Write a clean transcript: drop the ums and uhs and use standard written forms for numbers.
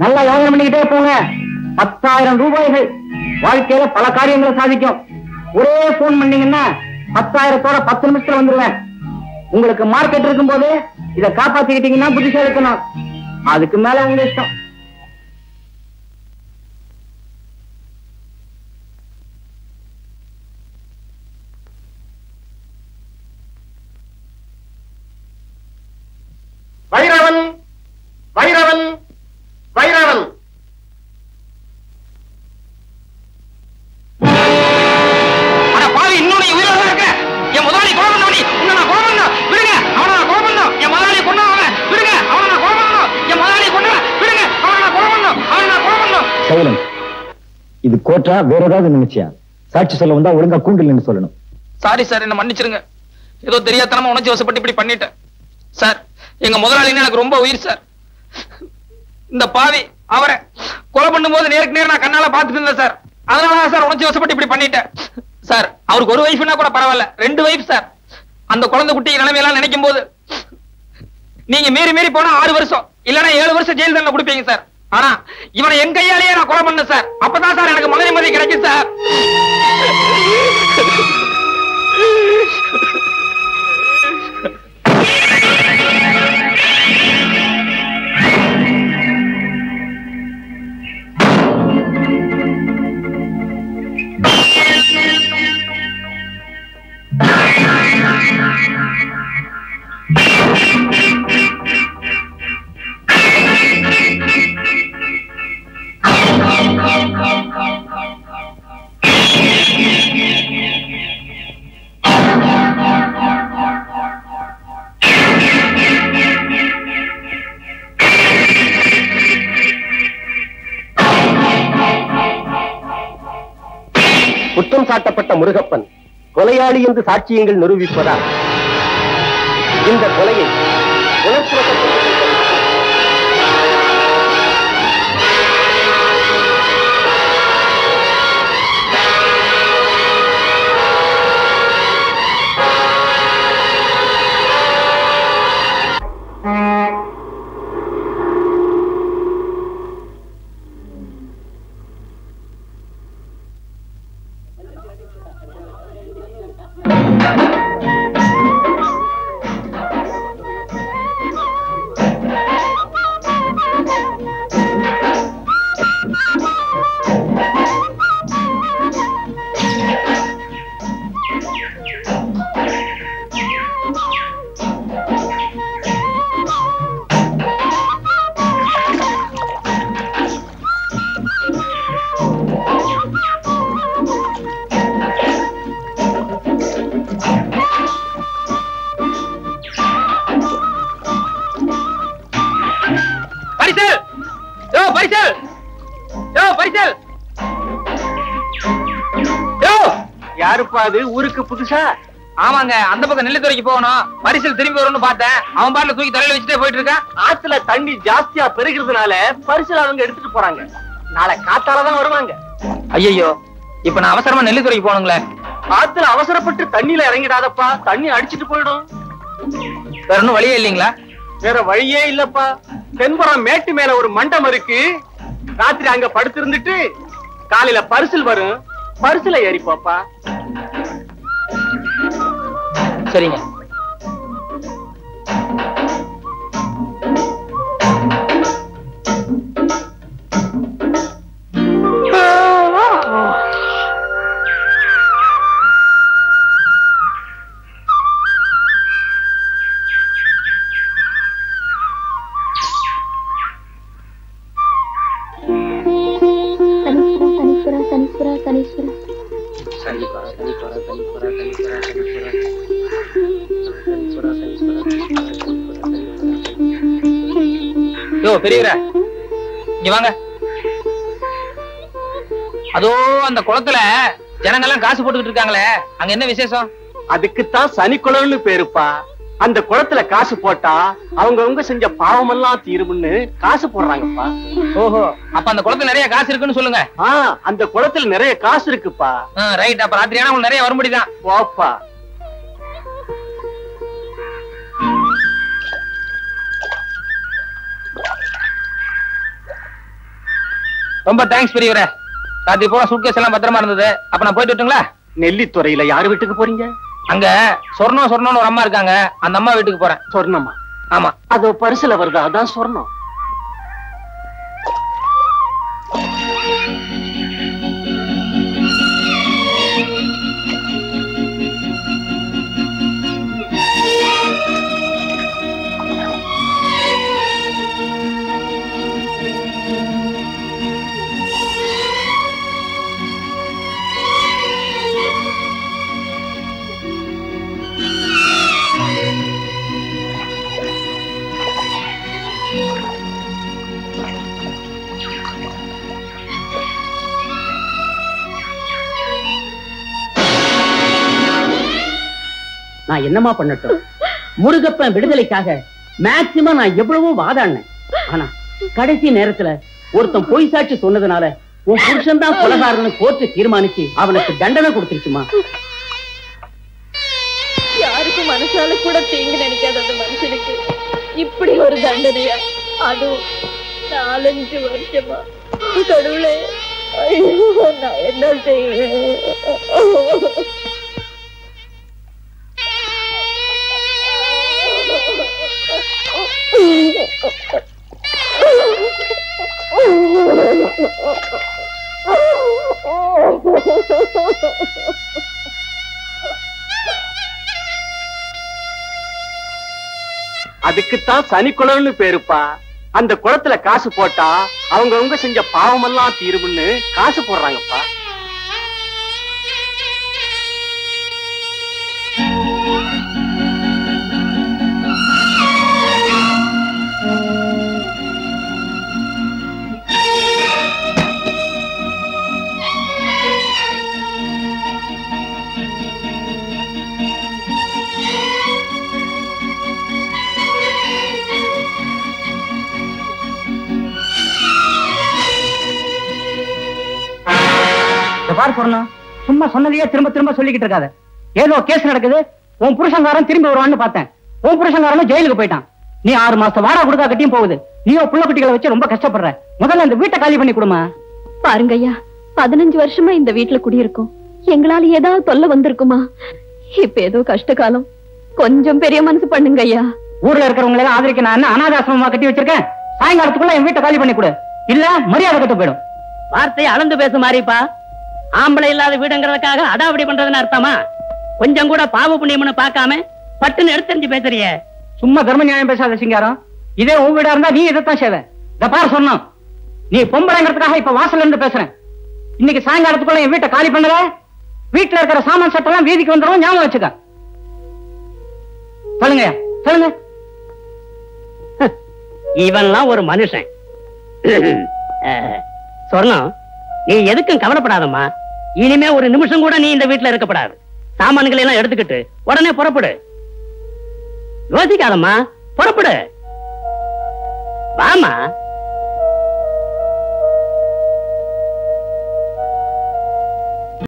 நல்லா யோசனை பண்ணிக்கிட்டே போங்க. 10,000 ரூபாய்கள் வாழ்க்கையில பல காரியங்களை சாதிக்கும். ஒரே போன் பண்ணீங்கன்னா 10,000-ஓட 10 நிமிஷத்துல வந்துருவேன். உங்களுக்கு மார்க்கெட் இருக்கும் போது இதை காப்பாத்திக்கிட்டீங்கன்னா புத்திசாலி இருக்கணும். அதுக்கு மேல உங்க இஷ்டம். வைரவன் வைரவன் வைரவன் இன்னொன்னு உயிரோட இருக்க என் முதலாளி கொலை பண்ணவனி உன்னை நான் கொலை பண்ணணும் விடுங்க. அவனை நான் கொலை பண்ணணும். என் முதலாளி கொண்டவன் விடுங்க. அவனை நான் கொலை பண்ணணும். என் முதலாளி கொண்டவன் விடுங்க. அவனை நான் கொலை பண்ணணும். அவனை நான் கொலை பண்ணணும். சைலன்ஸ். இது கோட்டா வேற ஏதாவது நினைச்சியா? சாட்சி சொல்ல வந்தா ஒழுங்கா கூண்டில் நின்னு சொல்லணும். சாரி சார், என்ன மன்னிச்சிருங்க. ஏதோ தெரியாதனமா உணர்ச்சி வசப்பட்டு இப்படி பண்ணிட்டேன் சார். எங்க முதலாளின்னு எனக்கு ரொம்ப உயிர் சார். இந்த பாவி அவரை கொலை பண்ணும்போது நேருக்கு நேரம் நான் கண்ணால பாத்துட்டு இருந்தேன் சார். அதனாலதான் சார் உணர்ச்சி வசப்பட்டு இப்படி பண்ணிட்டேன் சார். அவருக்கு ஒரு வைஃப்னா கூட பரவாயில்ல, 2 வைஃப் சார். அந்த குழந்தை குட்டி நிலைமையெல்லாம் நினைக்கும் போது நீங்க மீறி மீறி போனா 6 வருஷம் இல்லன்னா 7 வருஷம் ஜெயில் தண்டனை கொடுப்பீங்க சார். ஆனா இவனை என் கையாலேயே நான் கொலை பண்ணேன் சார். அப்பதான் சார் எனக்கு மன நிம்மதி கிடைக்கும் சார். குற்றம் சாட்டப்பட்ட முருகப்பன் கொலையாளி என்று சாட்சியங்கள் நிரூபிப்பதால் இந்த கொலையை ஊருக்கு புதுசா? ஆமாங்க, அந்த பக்கம் நெல்லுத்துறைக்கு போகணும். பரிசல் திரும்பி வரும்னு பார்த்தேன். அவன் பாட்டுல தூக்கி தலையில வச்சுட்டே போயிட்டு இருக்கான். ஆத்துல தண்ணி ஜாஸ்தியா பெருகிறதுனால பரிசல் அவங்க எடுத்துட்டு போறாங்க. நாளை காத்தாலதான் வருவாங்க. ஐயோ, இப்ப நான் அவசரமா நெல்லுத்துறைக்கு போகணுங்களே. ஆத்துல அவசரப்பட்டு தண்ணியில இறங்கிடாதப்பா, தண்ணி அடிச்சிட்டு போயிடும். வேற ஒன்னும் வழியே இல்லீங்களா? வேற வழியே இல்லப்பா. தென்புறம் மேட்டு மேல ஒரு மண்டபம் இருக்கு. ராத்திரி அங்க படுத்து இருந்துட்டு காலையில பரிசல் வரும். பரிசல ஏறிப்போப்பா. சரிங்க. பெரியவரே, இங்க வாங்க. அதோ அந்த குளத்துல ஜனங்கள்லாம் காசு போட்டுக்கிட்டு இருக்காங்களே, அங்க என்ன விசேஷம்? அதுக்குத்தான் சனிக்குளம்னு பேருப்பா. அந்த குளத்துல காசு போட்டா அவங்க செஞ்ச பாவம் எல்லாம் தீரும்னு காசு போடுறாங்கப்பா. ஓஹோ, அப்ப அந்த குளத்துல நிறைய காசு இருக்குன்னு சொல்லுங்க. அந்த குளத்துல நிறைய காசு இருக்குப்பா. ரைட், அப்ப ராத்திரியான உங்களுக்கு நிறைய வரும்படிதான். போப்பா. ரொம்ப தேங்க்ஸ் பெரியவரே. ராத்திரி போல சூட்கேஸ் எல்லாம் பத்திரமா இருந்தது. அப்ப நான் போயிட்டு வரட்டுங்களா? நெல்லித்துறையில யார் வீட்டுக்கு போறீங்க? அங்க சொர்ணம்னு ஒரு அம்மா இருக்காங்க. அந்த அம்மா வீட்டுக்கு போறேன். சொர்ணமா? ஆமா. அது பரிசுல வருதா? அதான் சொர்ணம். நான் என்னமா பண்ணட்டும்? முருகப்பன் விடுதலைக்காக மேக்சிமம் நான் எவ்வளவோ வாதாடினேன். ஆனா கடைசி நேரத்துல ஒருத்தன் பொய் சாட்சி சொன்னதுனால உன் புருஷன் தான் கொலைகாரன்னு கோர்ட்டு தீர்மானிச்சு அவனுக்கு தண்டனை கொடுத்துருச்சுமா. யாருக்கும் மனசால கூட தீங்கு நினைக்காத அந்த மனுஷனுக்கு இப்படி ஒரு தண்டனையா? அதுவும் 4-5 வருஷமா. கடவுளே, நான் என்ன செய்வேன்? அதுக்குத்தான் சனி குளம்னு பேருப்பா. அந்த குளத்துல காசு போட்டா அவங்க செஞ்ச பாவமெல்லாம் தீரும்னு காசு போடுறாங்கப்பா. பார் சொன்னா சும்மா சொன்னதையே திரும்ப திரும்ப சொல்லிக்கிட்டு இருக்காத. ஏதோ கேஸ் நடக்குது, உன் புருஷங்காரன் திரும்பி வருவான்னு பார்த்தேன். உன் புருஷங்காரன் ஜெயிலுக்கு போயிட்டான். நீ 6 மாசம் வாடகை கொடுத்தா கட்டியும் போகுது. நீயோ புள்ள குட்டிகளை வச்சு ரொம்ப கஷ்டப்படுற. முதல்ல இந்த வீட்டை காலி பண்ணி கொடுமா. பாருங்க ஐயா, 15 வருஷமா இந்த வீட்டுல குடியிருக்கோம். எங்களால ஏதாவது தொல்லை வந்திருக்குமா? இப்ப ஏதோ கஷ்ட காலம். கொஞ்சம் பெரிய மனசு பண்ணுங்க ஐயா. ஊர்ல இருக்கிறவங்களை எல்லாம் ஆதரிக்க நான் என்ன அனாதாசிரமமா கட்டி வச்சிருக்கேன்? சாயங்காலத்துக்குள்ள என் வீட்டை காலி பண்ணி கொடு, இல்ல மரியாதை கட்டு போயிடும். வார்த்தையை அளந்து பேச மாறிப்பா. ஆம்பளை இல்லாத வீடுங்கிறதுக்காக அடாவடி பண்றதுன்னு அர்த்தமா? கொஞ்சம் கூட பாவ புண்ணியம்னு பார்க்காம பட்டுன்னு எடுத்து பேசுறிய. சும்மா தர்ம நியாயம் பேசாத சிங்காரம். இதே உன் வீடா இருந்தா நீ இதைத்தான் செய்வ. இந்த பார் சொன்னோம், நீ பொம்பளைங்கிறதுக்காக இப்ப வாசல்ல இருந்து பேசுறேன். இன்னைக்கு சாயங்காலத்துக்குள்ள என் வீட்டை காலி பண்ணல, வீட்டுல இருக்கிற சாமான் சட்டெல்லாம் வீதிக்கு வந்துடும். ஞாபகம் வச்சுக்க. சொல்லுங்க சொல்லுங்க. இவன்லாம் ஒரு மனுஷன். சொர்ணம், நீ எதுக்கும் கவலைப்படாதம்மா. இனிமே ஒரு நிமிஷம் கூட நீ இந்த வீட்டுல இருக்கப்படாது. சாமான்களை எல்லாம் எடுத்துக்கிட்டு உடனே புறப்படு. யோசிக்காதம்மா, புறப்படு. வாமா.